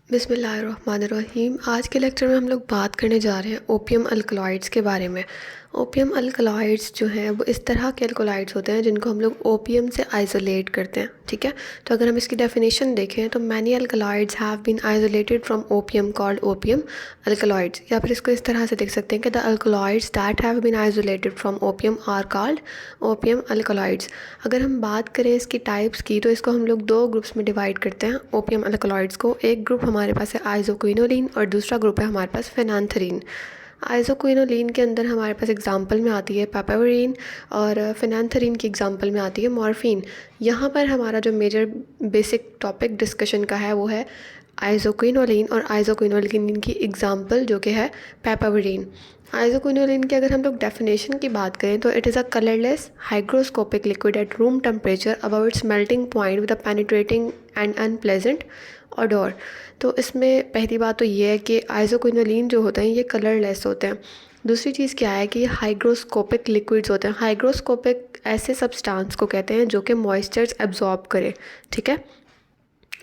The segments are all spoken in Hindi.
बिस्मिल्लाहिर्रहमानिर्रहीम। आज के लेक्चर में हम लोग बात करने जा रहे हैं ओपियम अल्कलॉइड्स के बारे में। ओपियम अल्कलॉइड्स जो हैं वो इस तरह के अल्कलॉइड्स होते हैं जिनको हम लोग ओपियम से आइसोलेट करते हैं, ठीक है। तो अगर हम इसकी डेफिनेशन देखें तो many alkaloids have been isolated from opium called opium alkaloids, या फिर इसको इस तरह से देख सकते हैं कि the alkaloids that have been isolated from opium are called opium alkaloids. अगर हम बात करें इसकी टाइप्स की तो इसको हम लोग दो ग्रुप्स में डिवाइड करते हैं ओपियम अल्कलॉइड्स को। एक ग्रुप हमारे पास है आइसोक्विनोलिन और दूसरा ग्रुप है हमारे पास फेनांथरीन। आइसोक्विनोलिन के अंदर हमारे पास एग्जांपल में आती है पेपावरीन और फेनांथरीन की एग्जांपल में आती है मॉर्फिन। यहाँ पर हमारा जो मेजर बेसिक टॉपिक डिस्कशन का है वो है आइसोक्विनोलिन और आइसोक्विनोलिन की एग्जांपल जो कि है पेपावरीन। आइसोक्विनोलिन की अगर हम लोग डेफिनेशन की बात करें तो it is a colourless hygroscopic liquid at room temperature above its melting point with a penetrating and unpleasant odour. तो इसमें पहली बात तो ये है कि आइसोक्विनोलिन जो होते हैं ये कलरलेस होते हैं। दूसरी चीज़ क्या है कि ये हाइग्रोस्कोपिक लिक्विड्स होते हैं। हाइग्रोस्कोपिक ऐसे सब्सटेंस को कहते हैं जो कि मॉइस्चर्स एब्जॉर्ब करे, ठीक है।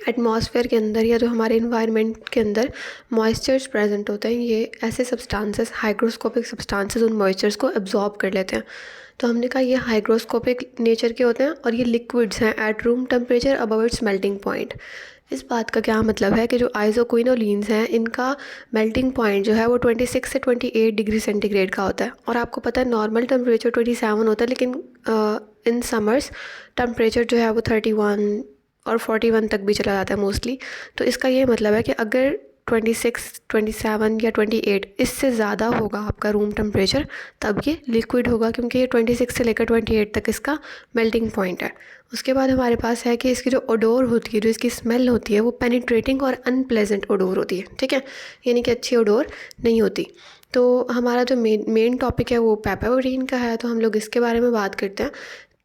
एटमॉस्फेयर के अंदर या जो हमारे इन्वायरमेंट के अंदर मॉइस्चर्स प्रेजेंट होते हैं, ये ऐसे सब्सटेंसेस हाइग्रोस्कोपिक सब्सटेंसेस उन मॉइस्चर्स को एब्जॉर्ब कर लेते हैं। तो हमने कहा ये हाइग्रोस्कोपिक नेचर के होते हैं और ये लिक्विड्स हैं eight room temperature above its melting point. इस बात का क्या मतलब है कि जो आइसोक्विनोलिन्स हैं इनका मेल्टिंग पॉइंट जो है वो 26 से 28 डिग्री सेंटीग्रेड का होता है। और आपको पता है नॉर्मल टेम्परेचर 27 होता है, लेकिन इन समर्स टेम्परेचर जो है वो 31 और 41 तक भी चला जाता है मोस्टली। तो इसका ये मतलब है कि अगर 26, 27 या 28 इससे ज़्यादा होगा आपका रूम टेम्परेचर तब ये लिक्विड होगा, क्योंकि ये 26 से लेकर 28 तक इसका मेल्टिंग पॉइंट है। उसके बाद हमारे पास है कि इसकी जो ओडोर होती है, जो इसकी स्मेल होती है वो पेनिट्रेटिंग और अनप्लेजेंट ओडोर होती है, ठीक है, यानी कि अच्छी ओडोर नहीं होती। तो हमारा जो मेन टॉपिक है वो पेपावरीन का है, तो हम लोग इसके बारे में बात करते हैं।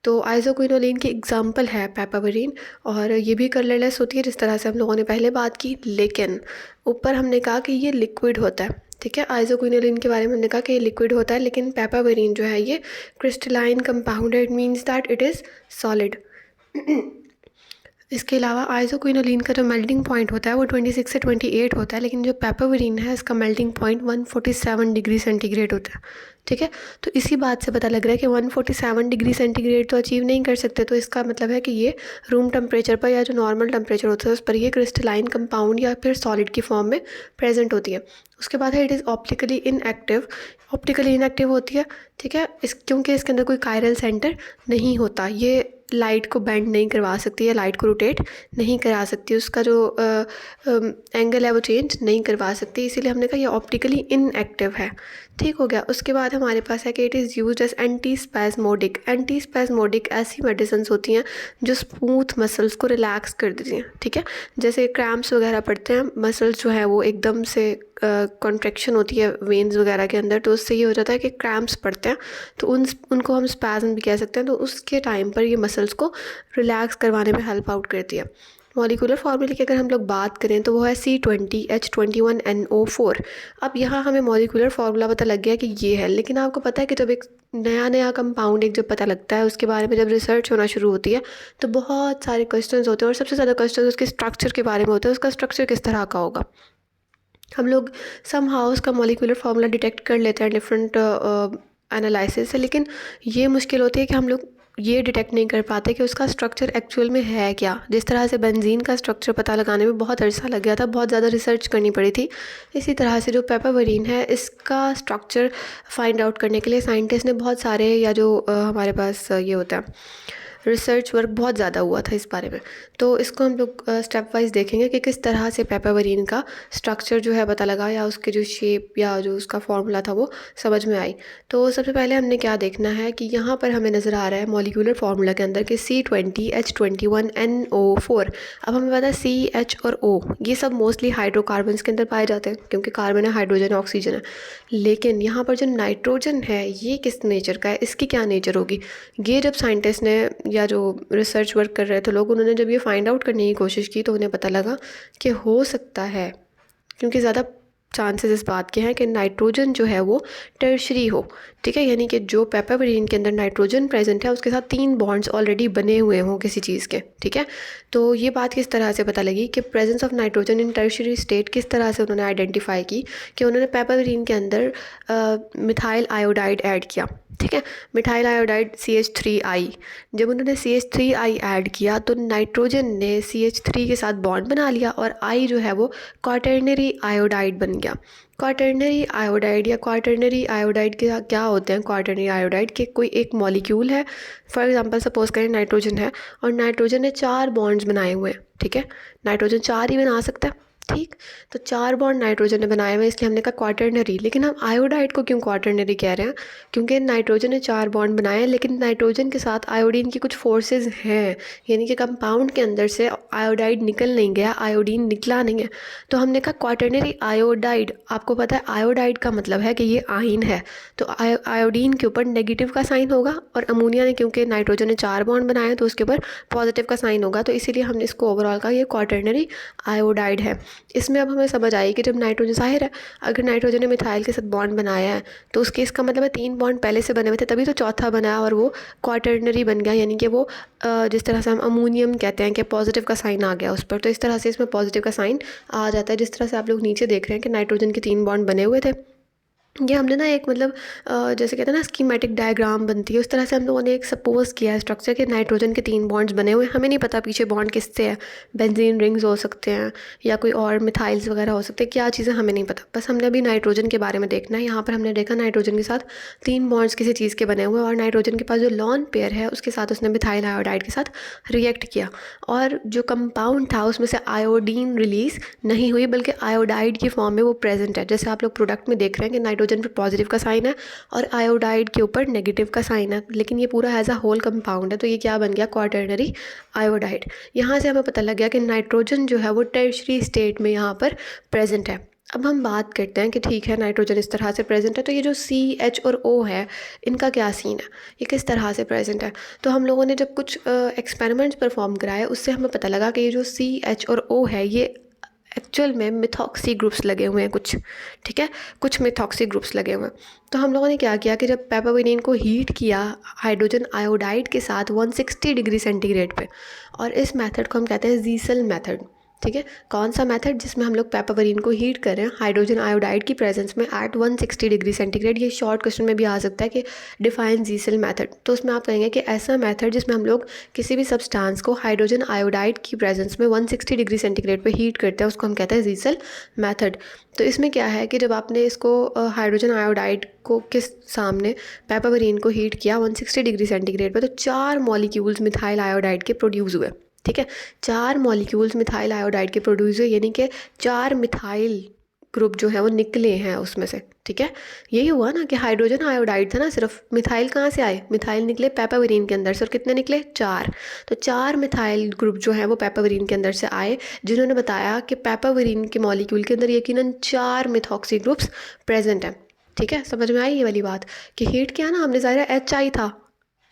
तो आइसोक्विनोलिन की एग्जांपल है पेपावरीन और ये भी कलरलेस होती है जिस तरह से हम लोगों ने पहले बात की, लेकिन ऊपर हमने कहा कि ये लिक्विड होता है, ठीक है। आइसोक्विनोलिन के बारे में हमने कहा कि ये लिक्विड होता है, लेकिन पेपावरीन जो है ये क्रिस्टलाइन कंपाउंड है। It means that it is solid. इसके अलावा आइसोक्विनोलिन का जो मेल्टिंग पॉइंट होता है वो 26 से 28 होता है, लेकिन जो पेपावरीन है इसका मेल्टिंग पॉइंट 147 डिग्री सेंटीग्रेड होता है, ठीक है। तो इसी बात से पता लग रहा है कि 147 डिग्री सेंटीग्रेड तो अचीव नहीं कर सकते, तो इसका मतलब है कि ये रूम टेम्परेचर पर या जो नॉर्मल टेम्परेचर होता है उस पर ये क्रिस्टलाइन कंपाउंड या फिर सॉलिड की फॉर्म में प्रेजेंट होती है। उसके बाद है it is optically inactive. Optically inactive होती है, ठीक है, क्योंकि इसके अंदर कोई कायरल सेंटर नहीं होता। ये लाइट को बेंड नहीं करवा सकती है, लाइट को रोटेट नहीं करा सकती, उसका जो एंगल है वो चेंज नहीं करवा सकती, इसीलिए हमने कहा ये ऑप्टिकली इनएक्टिव है, ठीक हो गया। उसके बाद हमारे पास है कि it is used as anti spasmodic. Anti spasmodic ऐसी मेडिसिन होती हैं जो स्मूथ मसल्स को रिलैक्स कर देती हैं, ठीक है। जैसे क्रैम्प्स वगैरह पड़ते हैं, मसल्स जो है वो एकदम से कॉन्ट्रैक्शन होती है वेन्स वगैरह के अंदर, तो उससे ये हो जाता है कि क्रैम्प्स पड़ते हैं, तो उनको हम स्पैज़म भी कह सकते हैं। तो उसके टाइम पर ये मसल्स को रिलैक्स करवाने में हेल्प आउट करती है। मॉलिक्यूलर फार्मूले की अगर हम लोग बात करें तो वो है C20H21NO4। अब यहाँ हमें मॉलिक्यूलर फार्मूला पता लग गया कि ये है, लेकिन आपको पता है कि जब एक नया नया कंपाउंड एक जब पता लगता है उसके बारे में जब रिसर्च होना शुरू होती है तो बहुत सारे क्वेश्चंस होते हैं, और सबसे ज़्यादा क्वेश्चंस उसके स्ट्रक्चर के बारे में होते हैं, उसका स्ट्रक्चर किस तरह का होगा। हम लोग सम हाउ उसका मॉलिक्यूलर फार्मूला डिटेक्ट कर लेते हैं डिफरेंट एनालिसिस से, लेकिन ये मुश्किल होती है कि हम लोग ये डिटेक्ट नहीं कर पाते कि उसका स्ट्रक्चर एक्चुअल में है क्या। जिस तरह से बेंजीन का स्ट्रक्चर पता लगाने में बहुत अरसा लग गया था, बहुत ज़्यादा रिसर्च करनी पड़ी थी, इसी तरह से जो पेपावरीन है इसका स्ट्रक्चर फाइंड आउट करने के लिए साइंटिस्ट ने बहुत सारे या जो हमारे पास ये होता है रिसर्च वर्क बहुत ज़्यादा हुआ था इस बारे में। तो इसको हम लोग स्टेप वाइज देखेंगे कि किस तरह से पेपावरीन का स्ट्रक्चर जो है पता लगा या उसके जो शेप या जो उसका फॉर्मूला था वो समझ में आई। तो सबसे पहले हमने क्या देखना है कि यहाँ पर हमें नज़र आ रहा है मॉलिक्यूलर फार्मूला के अंदर कि C20H21NO4। अब हमें पता है CH और O ये सब मोस्टली हाइड्रोकार्बन्स के अंदर पाए जाते हैं, क्योंकि कार्बन है, हाइड्रोजन, ऑक्सीजन है। लेकिन यहाँ पर जो नाइट्रोजन है ये किस नेचर का है, इसकी क्या नेचर होगी। ये जब साइंटिस्ट ने या जो रिसर्च वर्क कर रहे थे लोग, उन्होंने जब ये फाइंड आउट करने की कोशिश की तो उन्हें पता लगा कि हो सकता है, क्योंकि ज़्यादा चांसेस इस बात के हैं कि नाइट्रोजन जो है वो टर्शरी हो, ठीक है, यानी कि जो पेपावरीन के अंदर नाइट्रोजन प्रेजेंट है उसके साथ 3 बॉन्ड्स ऑलरेडी बने हुए हों किसी चीज़ के, ठीक है। तो ये बात किस तरह से पता लगी कि presence of nitrogen in tertiary state किस तरह से उन्होंने आइडेंटिफाई की कि उन्होंने पेपावरीन के अंदर मिथाइल आयोडाइड ऐड किया, ठीक है, मिथाइल आयोडाइड CH3I। जब उन्होंने CH3I ऐड किया तो नाइट्रोजन ने CH3 के साथ बॉन्ड बना लिया और I जो है वो क्वाटर्नरी आयोडाइड बन गया। क्वाटर्नरी आयोडाइड या क्वाटर्नरी आयोडाइड के क्या होते हैं? क्वाटर्नरी आयोडाइड के कोई एक मॉलिक्यूल है, फॉर एग्जांपल सपोज करें नाइट्रोजन है और नाइट्रोजन ने 4 बॉन्ड्स बनाए हुए हैं, ठीक है, नाइट्रोजन 4 ही बना सकता है, ठीक। तो 4 बॉन्ड नाइट्रोजन ने बनाए हुए इसलिए हमने कहा क्वाटर्नरी। लेकिन हम आयोडाइड को क्यों क्वाटर्नरी कह रहे हैं? क्योंकि नाइट्रोजन ने 4 बॉन्ड बनाए हैं लेकिन नाइट्रोजन के साथ आयोडीन की कुछ फोर्सेस हैं, यानी कि कंपाउंड के अंदर से आयोडाइड निकल नहीं गया, आयोडीन निकला नहीं है, तो हमने कहा क्वाटर्नरी आयोडाइड। आपको पता है आयोडाइड का मतलब है कि ये आयन है, तो आयोडीन के ऊपर नेगेटिव का साइन होगा और अमोनिया ने, क्योंकि नाइट्रोजन ने 4 बॉन्ड बनाए तो उसके ऊपर पॉजिटिव का साइन होगा, तो इसीलिए हमने इसको ओवरऑल कहा ये क्वाटर्नरी आयोडाइड है। इसमें अब हमें समझ आई कि जब नाइट्रोजन, जाहिर है अगर नाइट्रोजन ने मिथाइल के साथ बॉन्ड बनाया है तो उसके इसका मतलब है 3 बॉन्ड पहले से बने हुए थे तभी तो चौथा बना और वो क्वाटर्नरी बन गया, यानी कि वो जिस तरह से हम अमोनियम कहते हैं कि पॉजिटिव का साइन आ गया उस पर, तो इस तरह से इसमें पॉजिटिव का साइन आ जाता है। जिस तरह से आप लोग नीचे देख रहे हैं कि नाइट्रोजन के 3 बॉन्ड बने हुए थे, ये हमने ना एक मतलब जैसे कहते हैं ना स्कीमेटिक डायग्राम बनती है उस तरह से हम लोगों ने एक सपोज किया है स्ट्रक्चर के नाइट्रोजन के 3 बॉन्ड्स बने हुए हैं। हमें नहीं पता पीछे बॉन्ड किससे है, बेंजीन रिंग्स हो सकते हैं या कोई और मिथाइल्स वगैरह हो सकते हैं, क्या चीज़ें हमें नहीं पता, बस हमने अभी नाइट्रोजन के बारे में देखना है। यहाँ पर हमने देखा नाइट्रोजन के साथ 3 बॉन्ड्स किसी चीज़ के बने हुए हैं और नाइट्रोजन के पास जो लॉन पेयर है उसके साथ उसने मिथाइल आयोडाइड के साथ रिएक्ट किया और जो कंपाउंड था उसमें से आयोडीन रिलीज नहीं हुई बल्कि आयोडाइड की फॉर्म में वो प्रेजेंट है। जैसे आप लोग प्रोडक्ट में देख रहे हैं कि नाइट्रोजन पर पॉजिटिव का साइन है और आयोडाइड के ऊपर नेगेटिव का साइन है, लेकिन ये पूरा एज अ होल कंपाउंड है, तो ये क्या बन गया? Quaternary iodide. यहाँ से हमें पता लग गया कि नाइट्रोजन जो है वो टर्शरी स्टेट में यहाँ पर प्रेजेंट है। अब हम बात करते हैं कि ठीक है नाइट्रोजन इस तरह से प्रेजेंट है, तो ये जो CH और O है इनका क्या सीन है, ये किस तरह से प्रेजेंट है? तो हम लोगों ने जब कुछ एक्सपेरिमेंट्स परफॉर्म कराए उससे हमें पता लगा कि ये जो CH और O है ये एक्चुअल में मिथॉक्सी ग्रुप्स लगे हुए हैं कुछ, ठीक है, कुछ मिथॉक्सी ग्रुप्स लगे हुए हैं। तो हम लोगों ने क्या किया कि जब पेपावेरिन को हीट किया हाइड्रोजन आयोडाइड के साथ 160 डिग्री सेंटीग्रेड पे, और इस मेथड को हम कहते हैं जीसल मेथड, ठीक है। कौन सा मेथड? जिसमें हम लोग पेपावेरिन को हीट कर रहे हैं हाइड्रोजन आयोडाइड की प्रेजेंस में एट 160 डिग्री सेंटीग्रेड। ये शॉर्ट क्वेश्चन में भी आ सकता है कि डिफाइन जीसल मेथड, तो उसमें आप कहेंगे कि ऐसा मेथड जिसमें हम लोग किसी भी सब्सटेंस को हाइड्रोजन आयोडाइड की प्रेजेंस में 160 डिग्री सेंटीग्रेड पे हीट करते हैं उसको हम कहते हैं जीसल मेथड। तो इसमें क्या है कि जब आपने इसको हाइड्रोजन आयोडाइड को किस सामने पेपावेरिन को हीट किया 160 डिग्री सेंटीग्रेड पे, तो 4 मॉलिक्यूल्स मिथाइल आयोडाइड के प्रोड्यूस हुए, ठीक है, 4 मॉलिक्यूल्स मिथाइल आयोडाइड के प्रोड्यूस हुए, यानी कि 4 मिथाइल ग्रुप जो है वो निकले हैं उसमें से, ठीक है। यही हुआ ना कि हाइड्रोजन आयोडाइड था ना, सिर्फ मिथाइल कहाँ से आए? मिथाइल निकले पेपावेरिन के अंदर से, और कितने निकले? 4। तो 4 मिथाइल ग्रुप जो है वो पेपावेरिन के अंदर से आए, जिन्होंने बताया कि पेपावेरिन के मॉलिक्यूल के अंदर यकीनन 4 मिथॉक्सी ग्रुप्स प्रेजेंट हैं, ठीक है। समझ में आई ये वाली बात कि हीट किया ना हमने, ज़ाहिर है HI था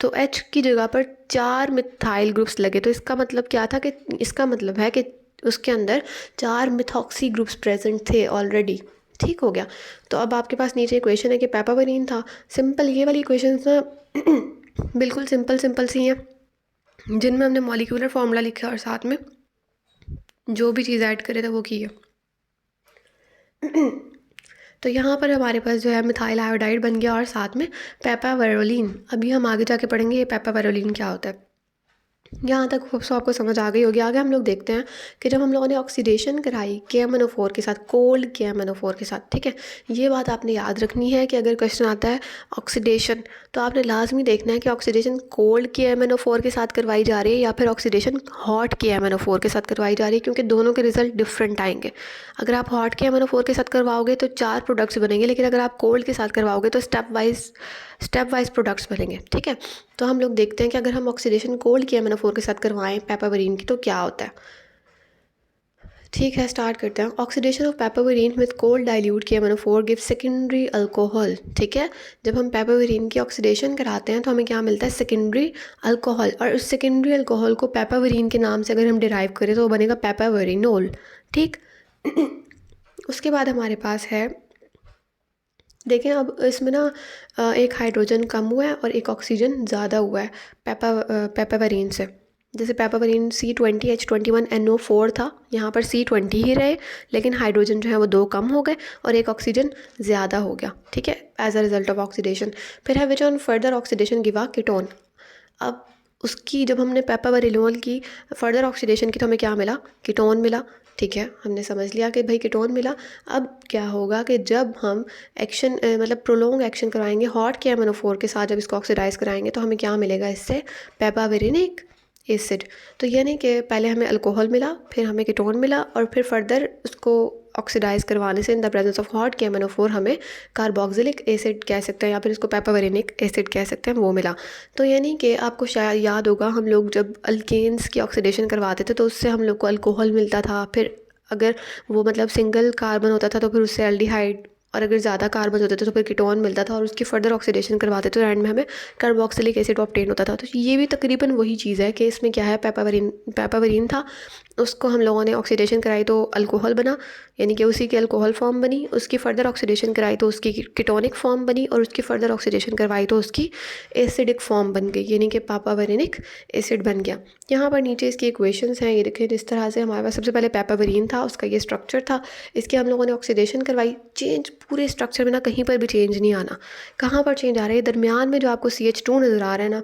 तो H की जगह पर 4 मिथाइल ग्रुप्स लगे, तो इसका मतलब क्या था कि इसका मतलब है कि उसके अंदर 4 मिथॉक्सी ग्रुप्स प्रेजेंट थे ऑलरेडी, ठीक हो गया। तो अब आपके पास नीचे इक्वेशन है कि पेपावेरिन था, सिंपल ये वाली इक्वेशंस ना बिल्कुल सिंपल सी हैं जिनमें हमने मॉलिक्यूलर फार्मूला लिखा और साथ में जो भी चीज़ ऐड करे था वो की है। तो यहाँ पर हमारे पास जो है मिथाइल आयोडाइड बन गया और साथ में पेपावेरोलिन। अभी हम आगे जाके पढ़ेंगे ये पेपावेरोलिन क्या होता है। यहाँ तक होप्स आपको समझ आ गई होगी। आगे हम लोग देखते हैं कि जब हम लोगों ने ऑक्सीडेशन कराई KMnO4 के साथ, कोल्ड KMnO4 के साथ, ठीक है, ये बात आपने याद रखनी है कि अगर क्वेश्चन आता है ऑक्सीडेशन तो आपने लाजमी देखना है कि ऑक्सीडेशन कोल्ड KMnO4 के साथ करवाई जा रही है या फिर ऑक्सीडेशन हॉट KMnO4 के साथ करवाई जा रही है, क्योंकि दोनों के रिजल्ट डिफरेंट आएंगे। अगर आप हॉट KMnO4 के साथ करवाओगे तो 4 प्रोडक्ट्स बनेंगे, लेकिन अगर आप कोल्ड के साथ करवाओगे तो स्टेप वाइज प्रोडक्ट्स बनेंगे, ठीक है। तो हम लोग देखते हैं कि अगर हम ऑक्सीडेशन कोल्ड KMnO4 के साथ करवाएं पेपावेरिन की तो क्या होता है। ठीक है, स्टार्ट करते हैं। Oxidation of papaverine with cold dilute KMnO4 give secondary alcohol, ठीक है। जब हम पेपावेरिन की ऑक्सीडेशन कराते हैं तो हमें क्या मिलता है? सेकेंडरी अल्कोहल, और उस सेकेंडरी अल्कोहल को पेपावेरिन के नाम से अगर हम डिराइव करें तो वो बनेगा पेपावेरिनोल, ठीक। उसके बाद हमारे पास है, देखें अब इसमें ना एक हाइड्रोजन कम हुआ है और एक ऑक्सीजन ज़्यादा हुआ है पेपावरीन से। जैसे पेपावरीन C20H21NO4 था, यहाँ पर C20 ही रहे, लेकिन हाइड्रोजन जो है वो 2 कम हो गए और एक ऑक्सीजन ज़्यादा हो गया, ठीक है, as a result of oxidation. फिर है which on further oxidation give a ketone. अब उसकी जब हमने पेपावरिनोल की फर्दर ऑक्सीडेशन की तो हमें क्या मिला, कीटोन मिला, ठीक है, हमने समझ लिया कि भाई कीटोन मिला। अब क्या होगा कि जब हम एक्शन मतलब प्रोलोंग एक्शन कराएंगे हॉट KMnO4 के साथ, जब इसको ऑक्सीडाइज कराएंगे तो हमें क्या मिलेगा इससे, पेपावेरिनिक एसिड। तो यानी कि पहले हमें अल्कोहल मिला, फिर हमें कीटोन मिला, और फिर फर्दर उसको ऑक्सीडाइज करवाने से in the presence of hot KMnO4 हमें कार्बोक्सिलिक एसिड कह सकते हैं या फिर इसको पेपावेरिनिक एसिड कह सकते हैं, वो मिला। तो यानी कि आपको शायद याद होगा हम लोग जब अल्केन्स की ऑक्सीडेशन करवाते थे तो उससे हम लोग को अल्कोहल मिलता था, फिर अगर वो मतलब सिंगल कार्बन होता था तो फिर उससे एल्डिहाइड, और अगर ज़्यादा कार्बन होते थे तो फिर कीटोन मिलता था, और उसकी फर्दर ऑक्सीडेशन करवाते थे तो एंड में हमें कार्बोक्सिलिक एसिड ऑब्टेन होता था। तो ये भी तकरीबन वही चीज़ है कि इसमें क्या है, पेपावरीन था, उसको हम लोगों ने ऑक्सीडेशन कराई तो अल्कोहल बना, यानी कि उसी की अल्कोहल फॉर्म बनी, उसकी फर्दर ऑक्सीडेशन कराई तो उसकी कीटोनिक फॉर्म बनी, और उसकी फर्दर ऑक्सीडेशन करवाई तो उसकी एसिडिक फॉर्म बन गई, यानी कि पेपावरिनिक एसिड बन गया। यहाँ पर नीचे इसकी इक्वेशंस हैं, ये देखें, जिस तरह से हमारे पास सबसे पहले पेपावरीन था, उसका ये स्ट्रक्चर था, इसकी हम लोगों ने ऑक्सीडेशन करवाई, चेंज पूरे स्ट्रक्चर में ना कहीं पर भी चेंज नहीं आना। कहाँ पर चेंज आ रहा है, दरमियान में जो आपको CH2 नज़र आ रहा है ना,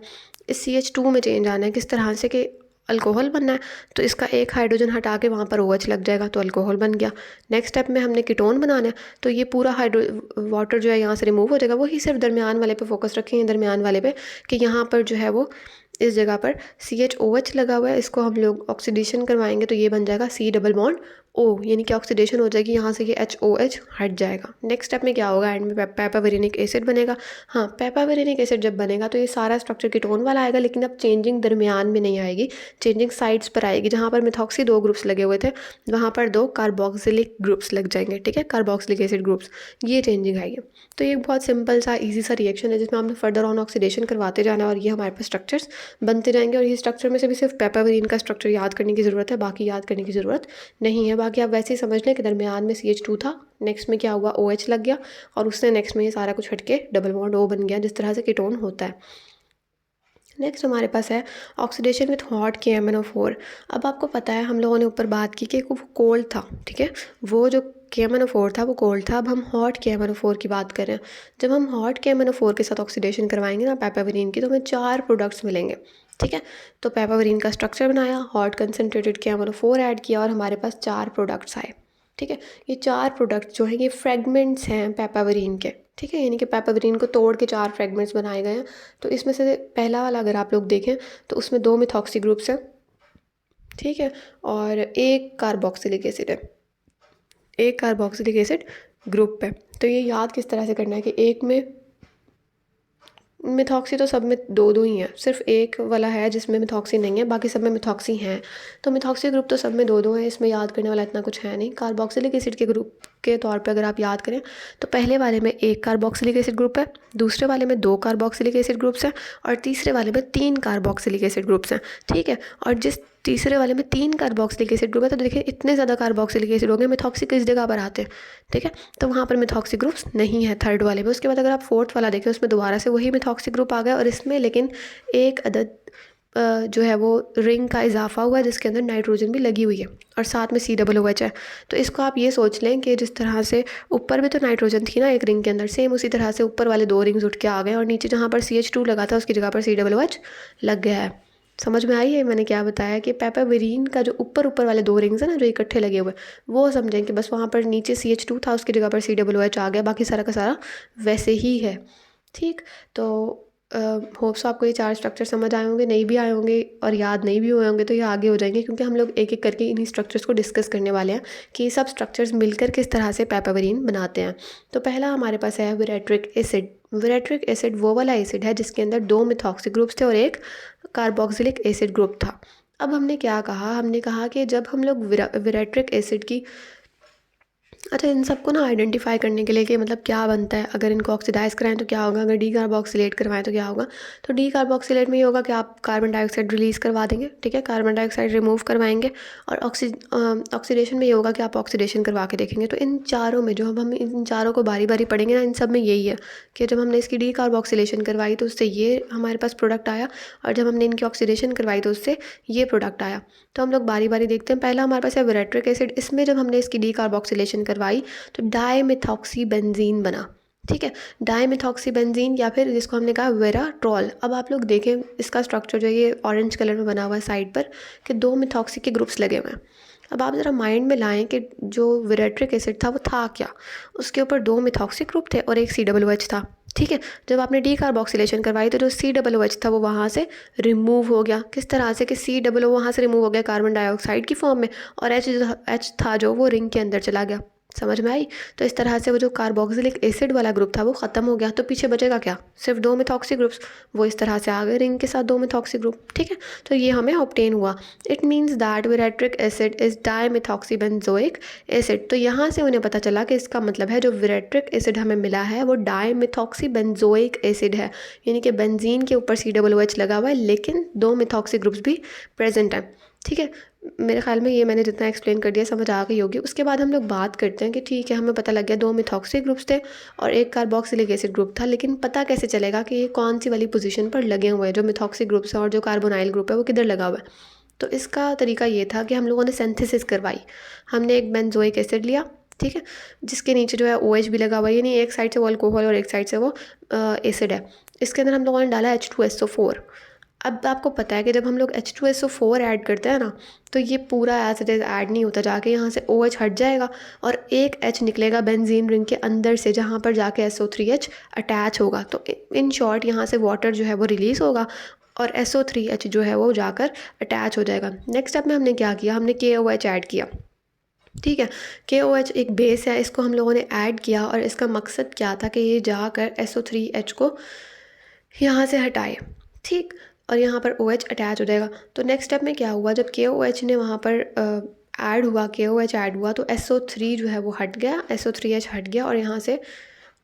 इस CH2 में चेंज आना है। किस तरह से कि अल्कोहल बनना है तो इसका एक हाइड्रोजन हटा के वहाँ पर OH लग जाएगा तो अल्कोहल बन गया। नेक्स्ट स्टेप में हमने कीटोन बनाना है तो ये पूरा वाटर जो है यहाँ से रिमूव हो जाएगा, वही सिर्फ दरमियान वाले पे फोकस रखेंगे, दरमियान वाले पे, कि यहाँ पर जो है वो इस जगह पर CHOH लगा हुआ है, इसको हम लोग ऑक्सीडेशन करवाएंगे तो ये बन जाएगा C डबल बॉन्ड O, यानी कि ऑक्सीडेशन हो जाएगी, यहाँ से ये HOH हट जाएगा। नेक्स्ट स्टेप में क्या होगा, एंड में पेपावेरिनिक एसिड बनेगा। हाँ, पेपावेरिनिक एसिड जब बनेगा तो ये सारा स्ट्रक्चर कीटोन वाला आएगा, लेकिन अब चेंजिंग दरमियान में नहीं आएगी, चेंजिंग साइड्स पर आएगी। जहाँ पर मिथॉक्सी 2 ग्रुप्स लगे हुए थे वहाँ पर 2 कार्बोक्सिलिक ग्रुप्स लग जाएंगे, ठीक है, कार्बोक्सिलिक एसिड ग्रुप्स, ये चेंजिंग आएगी। तो ये बहुत सिंपल सा ईजी सा रिएक्शन है जिसमें हमने फर्दर ऑन ऑक्सीडेशन करवाते जाना है और ये हमारे पास स्ट्रक्चर्स बनते जाएंगे। और ये स्ट्रक्चर में से भी सिर्फ पेपावरीन का स्ट्रक्चर याद करने की ज़रूरत है, बाकी याद करने की ज़रूरत नहीं है। बाकी आप वैसे ही समझ लें कि दरमियान में CH2 था, नेक्स्ट में क्या हुआ, OH लग गया, और उससे नेक्स्ट में ये सारा कुछ हटके डबल बॉन्ड O बन गया, जिस तरह से कीटोन होता है। नेक्स्ट हमारे पास है ऑक्सीडेशन विथ हॉट KMnO4। अब आपको पता है हम लोगों ने ऊपर बात की कि वो कोल्ड था, ठीक है, वो जो KMnO4 था वो कोल्ड था। अब हम हॉट KMnO4 की बात करें, जब हम हॉट KMnO4 के साथ ऑक्सीडेशन करवाएंगे ना पेपावरीन की, तो हमें 4 प्रोडक्ट्स मिलेंगे, ठीक है। तो पेपावरीन का स्ट्रक्चर बनाया, हॉट कंसनट्रेटेड KMnO4 ऐड किया और हमारे पास 4 प्रोडक्ट्स आए, ठीक है। ये 4 प्रोडक्ट जो हैं ये फ्रेगमेंट्स हैं पेपावरीन के, ठीक है, यानी कि पेपावरीन को तोड़ के 4 फ्रेगमेंट्स बनाए गए हैं। तो इसमें से पहला वाला अगर आप लोग देखें तो उसमें 2 मिथॉक्सी ग्रुप्स हैं, ठीक है, और एक कार्बोक्सिलिक एसिड है, एक कार्बोक्सिलिक एसिड ग्रुप है। तो ये याद किस तरह से करना है कि एक में मिथॉक्सी तो सब में 2-2 ही हैं, सिर्फ एक वाला है जिसमें मिथॉक्सी नहीं है, बाकी सब में मिथॉक्सी हैं। तो मिथॉक्सी ग्रुप तो सब में 2-2 हैं, इसमें याद करने वाला इतना कुछ है नहीं। कार्बोक्सिलिक एसिड के ग्रुप के तौर पे अगर आप याद करें तो पहले वाले में एक कार्बोक्सिलिक एसिड ग्रुप है, दूसरे वाले में 2 कार्बोक्सिलिक एसिड ग्रुप्स हैं, और तीसरे वाले में 3 कार्बोक्सिलिक एसिड ग्रुप्स हैं, ठीक है। और जिस तीसरे वाले में 3 कार्बोक्सिलिक एसिड ग्रुप है तो देखिए इतने ज़्यादा कार्बोक्सिलिक एसिड हो गए, मिथॉक्सी किस जगह पर आते हैं, ठीक है, तो वहाँ पर मिथॉक्सी ग्रुप्स नहीं है थर्ड वाले में। उसके बाद अगर आप फोर्थ वाला देखें उसमें दोबारा से वही मिथॉक्सी ग्रुप आ गया, और इसमें लेकिन एक अदद जो है वो रिंग का इजाफा हुआ है जिसके अंदर नाइट्रोजन भी लगी हुई है, और साथ में COOH है। तो इसको आप ये सोच लें कि जिस तरह से ऊपर भी तो नाइट्रोजन थी ना एक रिंग के अंदर, सेम उसी तरह से ऊपर वाले 2 रिंग्स उठ के आ गए और नीचे जहाँ पर CH2 लगा था उसकी जगह पर COOH लग गया है। समझ में आई है मैंने क्या बताया, कि पेपावरीन का जो ऊपर ऊपर वाले 2 रिंग्स हैं ना जो इकट्ठे लगे हुए, वो समझें कि बस वहाँ पर नीचे CH2 था उसकी जगह पर COOH आ गया, बाकी सारा का सारा वैसे ही है, ठीक। तो होप्स आपको ये 4 स्ट्रक्चर समझ आए होंगे, नहीं भी आए होंगे और याद नहीं भी हुए होंगे तो ये आगे हो जाएंगे, क्योंकि हम लोग एक एक करके इन्हीं स्ट्रक्चर्स को डिस्कस करने वाले हैं कि सब स्ट्रक्चर्स मिलकर किस तरह से पेपावरीन बनाते हैं। तो पहला हमारे पास है विरेट्रिक एसिड। विरेट्रिक एसिड वो वाला एसिड है जिसके अंदर 2 मिथॉक्सी ग्रुप्स थे और एक कार्बोक्सिलिक एसिड ग्रुप था। अब हमने क्या कहा, हमने कहा कि जब हम लोग विरेट्रिक एसिड की अच्छा, इन सबको ना आइडेंटिफाई करने के लिए कि मतलब क्या बनता है, अगर इनको ऑक्सीडाइज कराएं तो क्या होगा, अगर डी कार्बोक्सिलेट करवाएं तो क्या होगा। तो डी कार्बोक्सिलेट में ये होगा कि आप कार्बन डाइऑक्साइड रिलीज़ करवा देंगे, ठीक है, कार्बन डाइऑक्साइड रिमूव करवाएंगे। और ऑक्सीडेशन में ये होगा कि आप ऑक्सीडेशन करवा के देखेंगे। तो इन चारों में जो हम इन चारों को बारी बारी पढ़ेंगे ना, इन सब में यही है कि जब हमने इसकी डी कार्बोक्सिलेशन करवाई तो उससे ये हमारे पास प्रोडक्ट आया, और जब हमने इनकी ऑक्सीडेशन करवाई तो उससे ये प्रोडक्ट आया। तो हम लोग बारी बारी देखते हैं। पहला हमारे पास है विरेट्रिक एसिड। इसमें जब हमने इसकी डी कार्बोक्सिलेशन करवाई तो डाईमिथॉक्सी बेंजीन बना, ठीक है, डाईमिथॉक्सी बेंजीन, या फिर जिसको हमने कहा वेराट्रॉल। अब आप लोग देखें इसका स्ट्रक्चर जो है ये ऑरेंज कलर में बना हुआ है साइड पर, कि 2 मिथॉक्सी के ग्रुप्स लगे हुए हैं। अब आप ज़रा माइंड में लाएं कि जो विरेट्रिक एसिड था वो था क्या। उसके ऊपर 2 मिथॉक्सी ग्रुप थे और एक COOH था, ठीक है। जब आपने डी कार्बोक्सिलेशन करवाई तो जो COOH था वो वहाँ से रिमूव हो गया। किस तरह से कि COO वहाँ से रिमूव हो गया कार्बन डाइऑक्साइड की फॉर्म में, और H था जो वो रिंग के अंदर चला गया। समझ में आई। तो इस तरह से वो जो कार्बोक्सिलिक एसिड वाला ग्रुप था वो ख़त्म हो गया। तो पीछे बचेगा क्या, सिर्फ 2 मिथॉक्सी ग्रुप्स। वो इस तरह से आ गए रिंग के साथ 2 मिथॉक्सी ग्रुप, ठीक है। तो ये हमें ऑब्टेन हुआ। It means that veratric acid is dimethoxy benzoic acid. तो यहाँ से उन्हें पता चला कि इसका मतलब है जो विरेट्रिक एसिड हमें मिला है वो डाईमिथॉक्सी बेंजोइक एसिड है, यानी कि बेंजीन के ऊपर COOH लगा हुआ है लेकिन 2 मिथॉक्सी ग्रुप्स भी प्रेजेंट हैं, ठीक है। मेरे ख्याल में ये मैंने जितना एक्सप्लेन कर दिया समझ आ गई होगी। उसके बाद हम लोग बात करते हैं कि ठीक है, हमें पता लग गया 2 मिथॉक्सी ग्रुप्स थे और एक कार्बोक्सिलिक एसिड ग्रुप था, लेकिन पता कैसे चलेगा कि ये कौन सी वाली पोजीशन पर लगे हुए हैं, जो मिथॉक्सी ग्रुप्स है और जो कार्बोनाइल ग्रुप है वो किधर लगा हुआ है। तो इसका तरीका ये था कि हम लोगों ने सिंथेसिस करवाई। हमने एक बेंजोइक एसिड लिया, ठीक है, जिसके नीचे जो है OH भी लगा हुआ है, यानी एक साइड से वो अल्कोहल और एक साइड से वो एसिड है। इसके अंदर हम लोगों ने डाला H2SO4। अब आपको पता है कि जब हम लोग H2SO4 ऐड करते हैं ना, तो ये पूरा एज इट इज़ ऐड नहीं होता, जाके यहाँ से OH हट जाएगा और एक H निकलेगा बेंजीन रिंग के अंदर से, जहाँ पर जाके SO3H अटैच होगा। तो इन शॉर्ट यहाँ से वाटर जो है वो रिलीज़ होगा और SO3H जो है वो जाकर अटैच हो जाएगा। नेक्स्ट स्टेप में हमने क्या किया, हमने KOH ऐड किया, ठीक है। KOH एक बेस है, इसको हम लोगों ने ऐड किया और इसका मकसद क्या था कि ये जाकर SO3H को यहाँ से हटाए, ठीक, और यहाँ पर OH अटैच हो जाएगा। तो नेक्स्ट स्टेप में क्या हुआ, जब KOH ने वहाँ पर ऐड हुआ, KOH ऐड हुआ तो SO3 जो है वो हट गया, SO3H हट गया और यहाँ से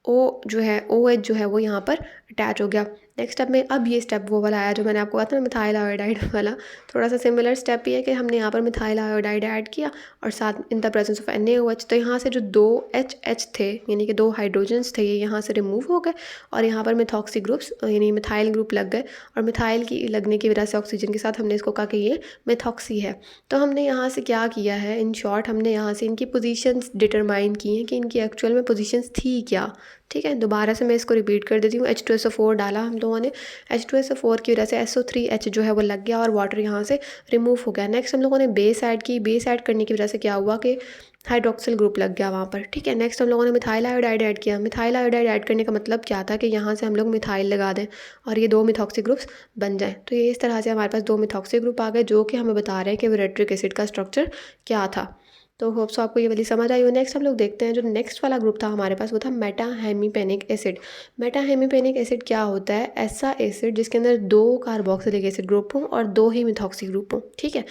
जो है OH जो है वो यहाँ पर अटैच हो गया। नेक्स्ट स्टेप में अब ये स्टेप वो वाला आया जो मैंने आपको कहा था ना, मिथाइल आयोडाइड वाला। थोड़ा सा सिमिलर स्टेप ही है कि हमने यहाँ पर मिथाइल आयोडाइड ऐड किया और साथ in the presence of NaOH। तो यहाँ से जो 2 HH थे, यानी कि 2 हाइड्रोजन्स थे, ये यहाँ से रिमूव हो गए और यहाँ पर मिथॉक्सी ग्रुप्स यानी मिथाइल ग्रुप लग गए। और मिथाइल की लगने की वजह से ऑक्सीजन के साथ हमने इसको कहा कि ये मिथॉक्सी है। तो हमने यहाँ से क्या किया है, इन शॉर्ट हमने यहाँ से इनकी पोजीशंस डिटरमाइन की हैं कि इनकी एक्चुअल में पोजीशंस थी क्या, ठीक है। दोबारा से मैं इसको रिपीट कर देती हूँ। H2SO4 डाला हम लोगों ने, H2SO4 की वजह से SO3H जो है वो लग गया और वाटर यहाँ से रिमूव हो गया। नेक्स्ट हम लोगों ने बेस ऐड की, बेस ऐड करने की वजह से क्या हुआ कि हाइड्रोक्सिल ग्रुप लग गया वहाँ पर, ठीक है। नेक्स्ट हम लोगों ने मिथाइल आयोडाइड ऐड किया। मिथाइल आयोडाइड ऐड करने का मतलब क्या था कि यहाँ से हम लोग मिथाइल लगा दें और ये 2 मिथॉक्सी ग्रुप्स बन जाएँ। तो ये इस तरह से हमारे पास 2 मिथॉक्सी ग्रुप आ गए जो कि हमें बता रहे हैं कि विरेट्रिक एसिड का स्ट्रक्चर क्या था। तो होप्स आपको ये वाली समझ आई हो। नेक्स्ट हम लोग देखते हैं, जो नेक्स्ट वाला ग्रुप था हमारे पास वो था मेटाहेमीपेनिक एसिड। मेटाहेमीपेनिक एसिड क्या होता है, ऐसा एसिड जिसके अंदर 2 कार्बोक्सिलिक एसिड ग्रुप हों और 2 ही मिथॉक्सी ग्रुप हों, ठीक है।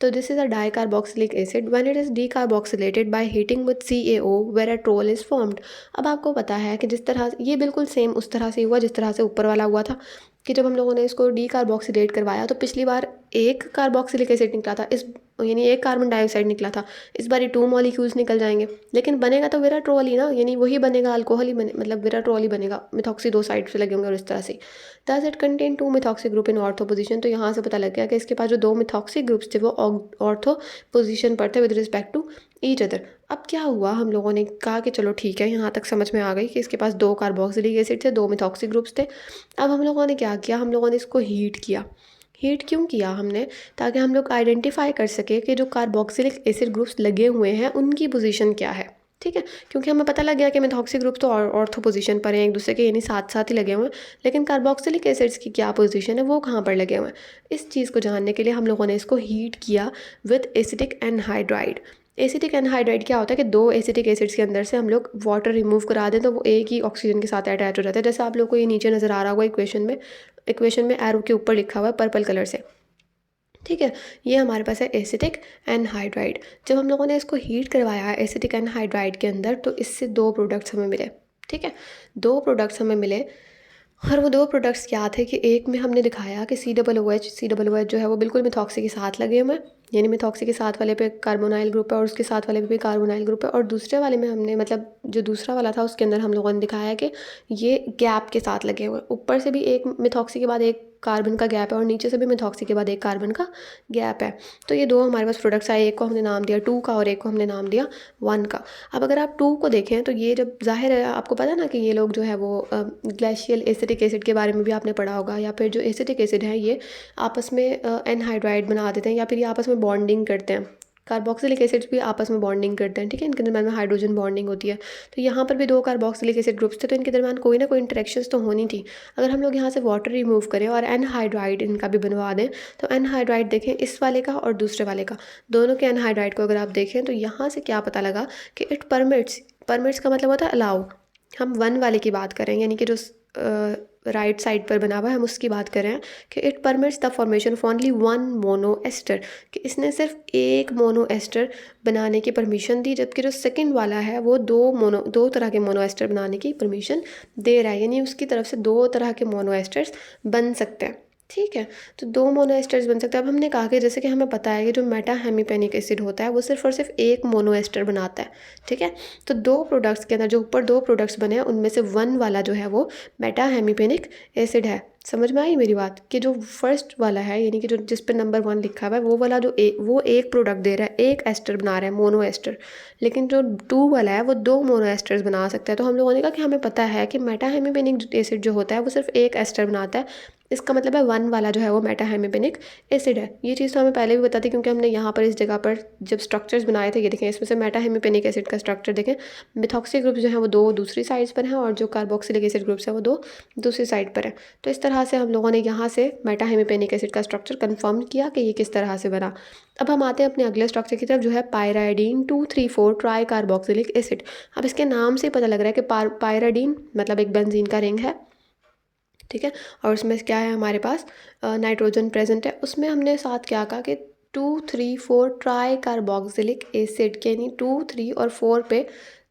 तो this is a dicarboxylic acid when it is decarboxylated by heating with CaO veratrole is formed. अब आपको पता है कि जिस तरह ये बिल्कुल सेम उस तरह से हुआ जिस तरह से ऊपर वाला हुआ था, कि जब हम लोगों ने इसको डीकार्बोक्सिलेट करवाया तो पिछली बार एक कार्बोक्सिलिक एसिड निकला था, इस यानी एक कार्बन डाइऑक्साइड निकला था, इस बार 2 मॉलिक्यूल्स निकल जाएंगे, लेकिन बनेगा तो विराट्रोल ही ना, यानी वही बनेगा, अल्कोहल ही बने, मतलब विराट्रोल ही बनेगा, मिथॉक्सी 2 साइड से लगे होंगे और इस तरह से। Thus it contain 2 methoxy group in ortho position. तो यहाँ से पता लग गया कि इसके पास जो 2 मिथॉक्सी ग्रुप्स थे वो ऑर्थो पोजीशन पर थे with respect to each other. अब क्या हुआ, हम लोगों ने कहा कि चलो ठीक है, यहाँ तक समझ में आ गई कि इसके पास 2 कार्बोक्सिलिक एसिड थे, 2 मिथॉक्सी ग्रुप्स थे। अब हम लोगों ने क्या किया, हम लोगों ने इसको हीट किया। हीट क्यों किया हमने, ताकि हम लोग आइडेंटिफाई कर सके कि जो कार्बोक्सिलिक एसिड ग्रुप्स लगे हुए हैं उनकी पोजीशन क्या है, ठीक है। क्योंकि हमें पता लग गया कि मिथॉक्सी ग्रुप तो ऑर्थो पोजीशन पर हैं एक दूसरे के, यानी साथ साथ ही लगे हुए हैं, लेकिन कार्बोक्सिलिक एसिड्स की क्या पोजीशन है, वो कहाँ पर लगे हुए हैं। इस चीज़ को जानने के लिए हम लोगों ने इसको हीट किया with acetic anhydride. Acetic anhydride क्या होता है कि 2 एसिटिक एसिड्स के अंदर से हम लोग वाटर रिमूव करा दें तो वो एक ही ऑक्सीजन के साथ अटैच हो जाता है। जैसे आप लोग को ये नीचे नज़र आ रहा होगा इक्वेशन में एरो के ऊपर लिखा हुआ है पर्पल कलर से, ठीक है। ये हमारे पास है एसिटिक एनहाइड्राइड। जब हम लोगों ने इसको हीट करवाया एसिटिक एनहाइड्राइड के अंदर, तो इससे दो प्रोडक्ट्स हमें मिले। ठीक है, दो प्रोडक्ट्स हमें मिले, और वो दो प्रोडक्ट्स क्या थे कि एक में हमने दिखाया कि सी डबल ओ एच जो है वो बिल्कुल मिथॉक्सी के साथ लगे हुए हैं, यानी मिथॉक्सी के साथ वाले पे कार्बोनाइल ग्रुप है और उसके साथ वाले पे भी कार्बोनाइल ग्रुप है, और दूसरे वाले में हमने मतलब जो दूसरा वाला था उसके अंदर हम लोगों ने दिखाया कि ये गैप के साथ लगे हुए हैं। ऊपर से भी एक मिथॉक्सी के बाद एक कार्बन का गैप है और नीचे से भी मिथॉक्सी के बाद एक कार्बन का गैप है। तो ये दो हमारे पास प्रोडक्ट्स आए, एक को हमने नाम दिया 2 का और एक को हमने नाम दिया 1 का। अब अगर आप 2 को देखें तो ये जब जाहिर है आपको पता ना कि ये लोग जो है वो ग्लेशियल एसिटिक एसिड के बारे में भी आपने पढ़ा होगा, या फिर जो एसिटिक एसिड है ये आपस में एनहाइड्राइड बना देते हैं या फिर ये आपस में बॉन्डिंग करते हैं। कार्बोक्सिलिक एसिड्स भी आपस में बॉन्डिंग करते हैं, ठीक है, इनके दरम्यान में हाइड्रोजन बॉन्डिंग होती है। तो यहाँ पर भी दो कार्बोक्सिलिक एसिड ग्रुप्स थे, तो इनके दरम्यान कोई ना कोई इंटरेक्शंस तो होनी थी। अगर हम लोग यहाँ से वाटर रिमूव करें और एनहाइड्राइड इनका भी बनवा दें, तो एनहाइड्राइड देखें इस वाले का और दूसरे वाले का, दोनों के एनहाइड्राइड को अगर आप देखें तो यहाँ से क्या पता लगा कि इट परमिट्स, परमिट्स का मतलब होता है अलाउ। हम 1 वाले की बात करें, यानी कि जो राइट साइड पर बना हुआ है हम उसकी बात कर रहे हैं कि it permits the formation of only 1 mono ester, कि इसने सिर्फ एक मोनो एस्टर बनाने की परमिशन दी, जबकि जो सेकंड वाला है वो दो तरह के मोनो एस्टर बनाने की परमिशन दे रहा है, यानी उसकी तरफ से दो तरह के मोनो एस्टर्स बन सकते हैं। ठीक है, तो दो मोनो एस्टर्स बन सकते हैं। अब हमने कहा कि जैसे कि हमें पता है कि जो मेटा हेमीपेनिक एसिड होता है वो सिर्फ और सिर्फ एक मोनो एस्टर बनाता है। ठीक है, तो दो प्रोडक्ट्स के अंदर जो ऊपर दो प्रोडक्ट्स बने हैं उनमें से 1 वाला जो है वो मेटा हेमीपेनिक एसिड है। समझ में आई मेरी बात, कि जो फर्स्ट वाला है यानी कि जो जिस पे नंबर 1 लिखा हुआ है वो वाला जो वो एक प्रोडक्ट दे रहा है, एक एस्टर बना रहा है, मोनो एस्टर, लेकिन जो 2 वाला है वो दो मोनो एस्टर्स बना सकता है। तो हम लोगों ने कहा कि हमें पता है कि मेटा हेमीपेनिक एसिड जो होता है वो सिर्फ एक एस्टर बनाता है, इसका मतलब है 1 वाला जो है वो मेटा हेमीपेनिक एसिड है। ये चीज़ तो हमें पहले भी बता थी, क्योंकि हमने यहाँ पर इस जगह पर जब स्ट्रक्चर्स बनाए थे, ये देखें इसमें से मेटा हेमीपेनिक एसिड का स्ट्रक्चर देखें, मिथॉक्सी ग्रुप जो है वो दो दूसरी साइड्स पर हैं और जो कार्बोक्सिलिक एसिड ग्रुप्स हैं वो दो दूसरी साइड पर हैं। तो इस तरह से हम लोगों ने यहाँ से मेटा हेमीपेनिक एसिड का स्ट्रक्चर कन्फर्म किया कि ये किस तरह से बना। अब हम आते हैं अपने अगले स्ट्रक्चर की तरफ, जो है पायराइडीन 2,3,4 ट्राई कार्बोक्सिलिक एसिड। अब इसके नाम से ही पता लग रहा है कि पायराडीन मतलब एक बेंजीन का रिंग है, ठीक है, और उसमें क्या है हमारे पास नाइट्रोजन प्रेजेंट है। उसमें हमने साथ क्या कहा कि 2,3,4 ट्राई कार्बोक्सिलिक एसिड के, यानी 2, 3 और 4 पे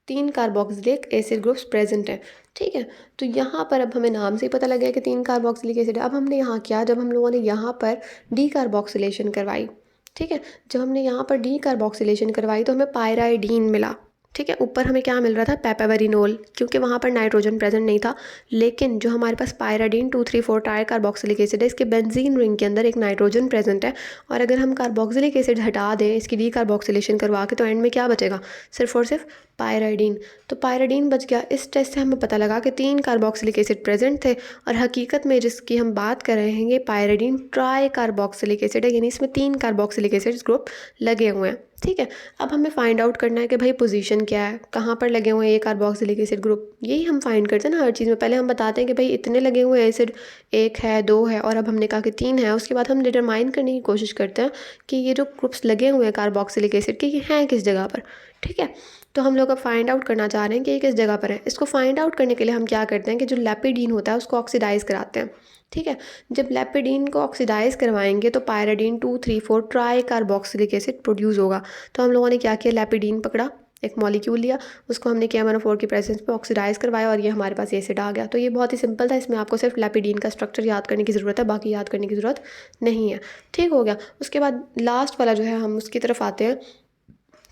3 कार्बोक्सिलिक एसिड ग्रुप्स प्रेजेंट हैं। ठीक है, तो यहाँ पर अब हमें नाम से ही पता लग गया कि 3 कार्बोक्सिलिक एसिड है। अब हमने यहाँ किया, जब हम लोगों ने यहाँ पर डी कार्बोक्सिलेशन करवाई, ठीक है, जब हमने यहाँ पर डी कार्बोक्सिलेशन करवाई तो हमें पायराइडीन मिला। ठीक है, ऊपर हमें क्या मिल रहा था, पेपावेरिनोल, क्योंकि वहाँ पर नाइट्रोजन प्रेजेंट नहीं था। लेकिन जो हमारे पास पायराडीन 2,3,4 ट्राई कार्बोक्सिलिक एसिड है, इसके बेंजीन रिंग के अंदर एक नाइट्रोजन प्रेजेंट है, और अगर हम कार्बोक्सिलिक एसिड हटा दें इसकी डी कार्बोक्सिलेशन करवा के, तो एंड में क्या बचेगा, सिर्फ और सिर्फ पायराडीन। तो पायराडीन बच गया। इस टेस्ट से हमें पता लगा कि 3 कार्बोक्सिलिक एसिड प्रेजेंट थे, और हकीकत में जिसकी हम बात कर रहे हैं ये पायराडीन ट्राई कार्बोक्सिलिक एसिड है, यानी इसमें 3 कार्बोक्सिलिक एसिड ग्रुप लगे हुए हैं। ठीक है, अब हमें फाइंड आउट करना है कि भाई पोजीशन क्या है, कहाँ पर लगे हुए हैं ये कार्बोक्सिलिक एसिड ग्रुप, यही हम फाइंड करते हैं ना हर चीज़ में। पहले हम बताते हैं कि भाई इतने लगे हुए हैं एसिड, 1 है, 2 है, और अब हमने कहा कि 3 है। उसके बाद हम डिटरमाइन करने की कोशिश करते हैं कि ये जो ग्रुप्स लगे हुए हैं कार्बोक्सिलिक एसिड के, ये हैं किस जगह पर। ठीक है, तो हम लोग अब फाइंड आउट करना चाह रहे हैं कि ये किस जगह पर है। इसको फाइंड आउट करने के लिए हम क्या करते हैं कि जो लैपिडीन होता है उसको ऑक्सीडाइज कराते हैं। ठीक है, जब लैपिडीन को ऑक्सीडाइज करवाएंगे तो pyridine 2,3,4 try carboxylic acid produce होगा। तो हम लोगों ने क्या किया, लैपिडीन पकड़ा, एक मॉलिक्यूल लिया, उसको हमने KMnO4 की प्रेजेंस पे ऑक्सीडाइज करवाया और ये हमारे पास एसिड आ गया। तो ये बहुत ही सिंपल था, इसमें आपको सिर्फ लैपिडीन का स्ट्रक्चर याद करने की ज़रूरत है, बाकी याद करने की ज़रूरत नहीं है। ठीक हो गया। उसके बाद लास्ट वाला जो है हम उसकी तरफ आते हैं।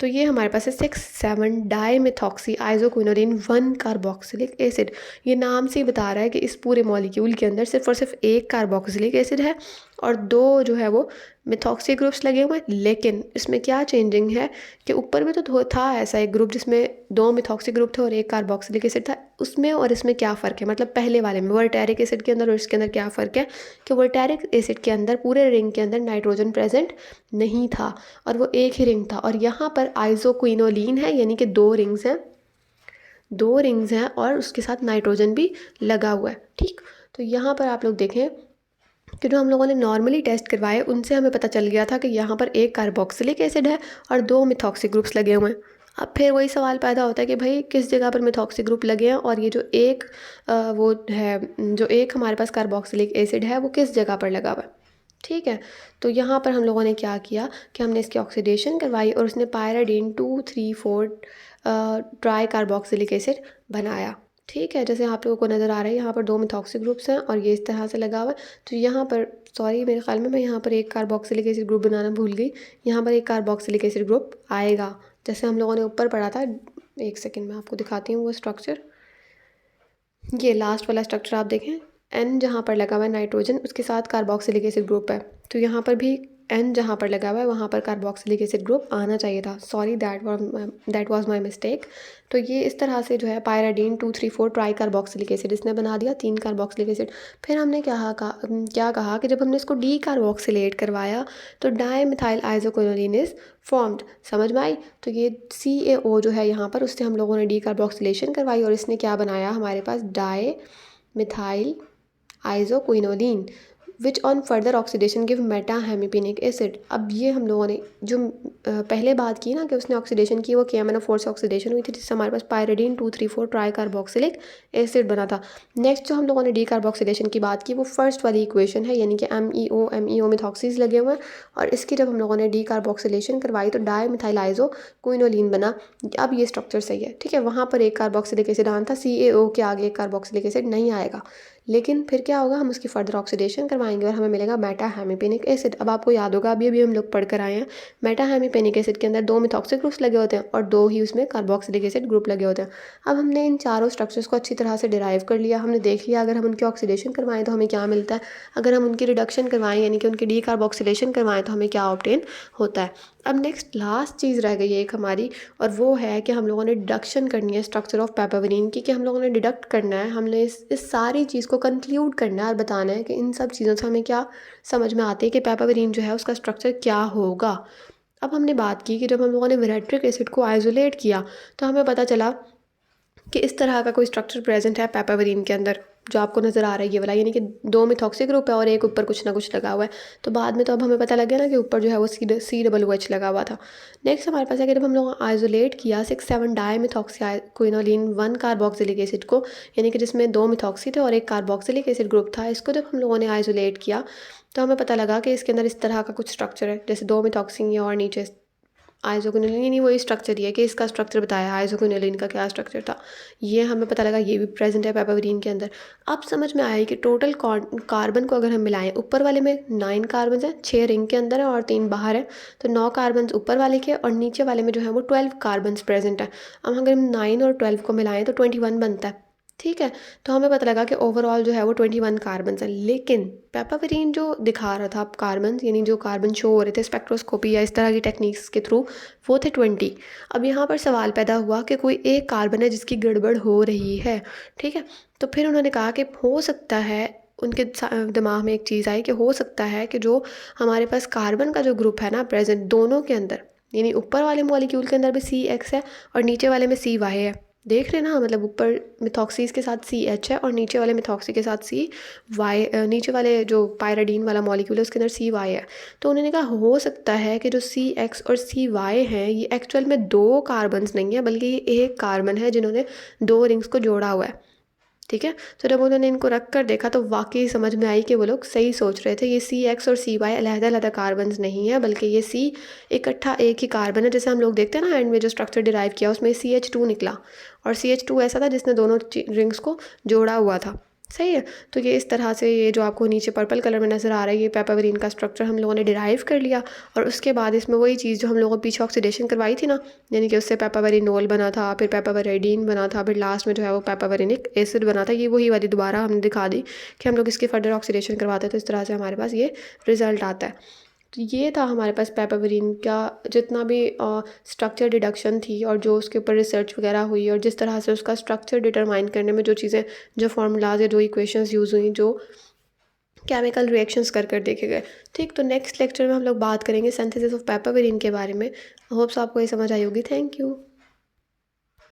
तो ये हमारे पास है 6,7 डाईमिथॉक्सी आइसोक्विनोलिन 1 कार्बोक्सिलिक एसिड। ये नाम से ही बता रहा है कि इस पूरे मॉलिक्यूल के अंदर सिर्फ और सिर्फ एक कार्बोक्सिलिक एसिड है और दो जो है वो मिथॉक्सी ग्रुप्स लगे हुए हैं। लेकिन इसमें क्या चेंजिंग है कि ऊपर भी तो था ऐसा एक ग्रुप जिसमें 2 मिथॉक्सी ग्रुप थे और एक कार्बोक्सिलिक एसिड था, उसमें और इसमें क्या फ़र्क है, मतलब पहले वाले में वर्टेरिक एसिड के अंदर और इसके अंदर क्या फ़र्क है कि वर्टेरिक एसिड के अंदर पूरे रिंग के अंदर नाइट्रोजन प्रेजेंट नहीं था और वो एक ही रिंग था, और यहाँ पर आइसोक्विनोलिन है, यानी कि 2 रिंग्स हैं, 2 रिंग्स हैं और उसके साथ नाइट्रोजन भी लगा हुआ है। ठीक, तो यहाँ पर आप लोग देखें कि जो हम लोगों ने नॉर्मली टेस्ट करवाए उनसे हमें पता चल गया था कि यहाँ पर एक कार्बोक्सिलिक एसिड है और 2 मिथॉक्सी ग्रुप्स लगे हुए हैं। अब फिर वही सवाल पैदा होता है कि भाई किस जगह पर मिथॉक्सी ग्रुप लगे हैं और ये जो एक वो है, जो एक हमारे पास कार्बोक्सिलिक एसिड है वो किस जगह पर लगा हुआ है। ठीक है। तो यहाँ पर हम लोगों ने क्या किया कि हमने इसकी ऑक्सीडेशन करवाई और उसने पायराडीन 2,3,4 ट्राई कार्बोक्सिलिक एसिड बनाया। ठीक है, जैसे आप लोगों को नज़र आ रहा है यहाँ पर 2 मिथॉक्सी ग्रुप्स हैं और ये इस तरह से लगा हुआ है। तो यहाँ पर सॉरी, मेरे ख्याल में मैं यहाँ पर एक कार्बोक्सिलिक एसिड ग्रुप बनाना भूल गई। यहाँ पर एक कार्बोक्सिलिक एसिड ग्रुप आएगा, जैसे हम लोगों ने ऊपर पढ़ा था। एक सेकेंड में आपको दिखाती हूँ वो स्ट्रक्चर। ये लास्ट वाला स्ट्रक्चर आप देखें, एन जहाँ पर लगा हुआ है नाइट्रोजन, उसके साथ कार्बोक्सिलिक एसिड ग्रुप है। तो यहाँ पर भी एन जहाँ पर लगा हुआ है वहाँ पर कार्बोक्सिलिक एसिड ग्रुप आना चाहिए था। Sorry, that was my mistake. तो ये इस तरह से जो है पायराडीन 2,3,4 ट्राई कार्बोक्सिलिक एसिड इसने बना दिया, 3 कार्बोक्सिलिक एसिड। फिर हमने क्या कहा कि जब हमने इसको डी कार्बोक्सिलेट करवाया तो di methyl isoquinoline is formed. समझ में आई? तो ये CaO जो है यहाँ पर, उससे हम लोगों ने डी कार्बोक्सिलेशन करवाई और इसने क्या बनाया हमारे पास, dimethyl isoquinoline which on further oxidation give meta hemipinic acid. अब ये हम लोगों ने जो पहले बात की ना कि उसने ऑक्सीडेशन की, वो KMnO4 से ऑक्सीडेशन हुई थी, जिससे हमारे पास पायराडीन 2,3,4 ट्राई कार्बोक्सिलिक एसिड बना था। नेक्स्ट जो हम लोगों ने डी कार्बोक्सिलेशन की बात की वो फर्स्ट वाली इक्वेशन है, यानी कि MEO मिथॉक्सीज लगे हुए हैं और इसकी जब हम लोगों ने डी कार्बोक्सिलेशन करवाई तो डाई मिथाइल आइसोक्विनोलिन बना। अब ये स्ट्रक्चर सही है, ठीक है। वहाँ पर एक कार्बोक्सिलिक एसिड आना था, CaO के आगे एक कार्बोक्सिलिक एसिड नहीं आएगा। लेकिन फिर क्या होगा, हम उसकी फर्दर ऑक्सीडेशन करवाएंगे और हमें मिलेगा मेटा हेमिपेनिक एसिड। अब आपको याद होगा, अभी हम लोग पढ़ कर आए हैं, मेटा हेमिपेनिक एसिड के अंदर 2 मिथॉक्सी ग्रुप्स लगे होते हैं और 2 ही उसमें कार्बोक्सिलिक एसिड ग्रुप लगे होते हैं। अब हमने इन चारों स्ट्रक्चर्स को अच्छी तरह से डिराइव कर लिया। हमने देख लिया अगर हम उनकी ऑक्सीडेशन करवाएं तो हमें क्या मिलता है, अगर हम उनकी रिडक्शन करवाएं यानी कि उनकी डी कार्बोक्सिलेशन करवाएं तो हमें क्या ऑब्टेन होता है। अब नेक्स्ट लास्ट चीज़ रह गई है एक हमारी, और वो है कि हम लोगों ने डिडक्शन करनी है स्ट्रक्चर ऑफ पेपावरीन की, कि हम लोगों ने डिडक्ट करना है, हमने इस सारी चीज़ को कंक्लूड करना है और बताना है कि इन सब चीज़ों से हमें क्या समझ में आती है कि पेपावरीन जो है उसका स्ट्रक्चर क्या होगा। अब हमने बात की कि जब हम लोगों ने वेरेट्रिक एसिड को आइसोलेट किया तो हमें पता चला कि इस तरह का कोई स्ट्रक्चर प्रेजेंट है पेपावरीन के अंदर, जो आपको नज़र आ रहा है ये वाला, यानी कि 2 मिथॉक्सी ग्रुप है और एक ऊपर कुछ ना कुछ लगा हुआ है। तो बाद में तो अब हमें पता लग गया ना कि ऊपर जो है वो COOH लगा हुआ था। नेक्स्ट हमारे पास है कि जब हम लोग आइसोलेट किया 6,7 dimethoxy quinoline 1 carboxylic acid को, यानी कि जिसमें 2 मिथॉक्सी थे और एक कार्बोक्सिलिक एसिड ग्रुप था, इसको जब हम लोगों ने आइसोलेट किया तो हमें पता लगा कि इसके अंदर इस तरह का कुछ स्ट्रक्चर है, जैसे 2 मिथॉक्सी है और नीचे आइसोक्विनोलिन ही वही स्ट्रक्चर ही है कि इसका स्ट्रक्चर बताया, आइसोक्विनोलिन का क्या स्ट्रक्चर था ये हमें पता लगा, ये भी प्रेजेंट है पेपावरीन के अंदर। अब समझ में आया कि टोटल कार्बन को अगर हम मिलाएं, ऊपर वाले में 9 कार्बन है, 6 रिंग के अंदर है और 3 बाहर है, तो 9 कार्बन ऊपर वाले के और नीचे वाले में जो है वो 12 कार्बन प्रेजेंट है। अब अगर हम 9 और 12 को मिलाएं तो 21 बनता है, ठीक है। तो हमें पता लगा कि ओवरऑल जो है वो 21 कार्बन है। लेकिन पेपावरीन जो दिखा रहा था कार्बन, यानी जो कार्बन शो हो रहे थे स्पेक्ट्रोस्कोपी या इस तरह की टेक्निक्स के थ्रू, वो थे 20। अब यहाँ पर सवाल पैदा हुआ कि कोई एक कार्बन है जिसकी गड़बड़ हो रही है, ठीक है। तो फिर उन्होंने कहा कि हो सकता है, उनके दिमाग में एक चीज़ आई कि हो सकता है कि जो हमारे पास कार्बन का जो ग्रुप है ना प्रेजेंट दोनों के अंदर, यानी ऊपर वाले मॉलिक्यूल के अंदर भी CX है और नीचे वाले में CY है। देख रहे ना, मतलब ऊपर मिथॉक्सीज के साथ CH है और नीचे वाले मिथॉक्सी के साथ CY, नीचे वाले जो पायराडीन वाला मॉलिक्यूल है उसके अंदर CY है। तो उन्होंने कहा हो सकता है कि जो CX और CY हैं ये एक्चुअल में 2 कार्बन्स नहीं है, बल्कि ये एक कार्बन है जिन्होंने 2 रिंग्स को जोड़ा हुआ है, ठीक है। तो जब उन्होंने इनको रख कर देखा तो वाकई समझ में आई कि वो लोग सही सोच रहे थे, ये CX और CY अलग-अलग कार्बन्स नहीं है, बल्कि ये C इकट्ठा एक ही कार्बन है। जैसे हम लोग देखते हैं ना एंड में जो स्ट्रक्चर डिराइव किया उसमें CH2 निकला और CH2 ऐसा था जिसने दोनों रिंग्स को जोड़ा हुआ था, सही है। तो ये इस तरह से ये जो आपको नीचे पर्पल कलर में नज़र आ रहा है ये पेपावरीन का स्ट्रक्चर हम लोगों ने डिराइव कर लिया। और उसके बाद इसमें वही चीज़ जो हम लोगों को पीछे ऑक्सीडेशन करवाई थी ना, यानी कि उससे पेपावरीनोल बना था, फिर पेपावरेडीन बना था, फिर लास्ट में जो है वो पेपावरेनिक एसिड बना था, ये वही वाली दोबारा हमने दिखा दी कि हम लोग इसकी फर्दर ऑक्सीडेशन करवाते हैं तो इस तरह से हमारे पास ये रिज़ल्ट आता है। तो ये था हमारे पास पेपावरीन का जितना भी स्ट्रक्चर डिडक्शन थी और जो उसके ऊपर रिसर्च वगैरह हुई और जिस तरह से उसका स्ट्रक्चर डिटरमाइन करने में जो चीज़ें, जो फार्मूलाज या जो इक्वेशंस यूज़ हुई, जो केमिकल रिएक्शंस कर देखे गए, ठीक। तो नेक्स्ट लेक्चर में हम लोग बात करेंगे सिंथेसिस ऑफ पेपावरीन के बारे में। होप्स आपको ये समझ आई होगी। Thank you.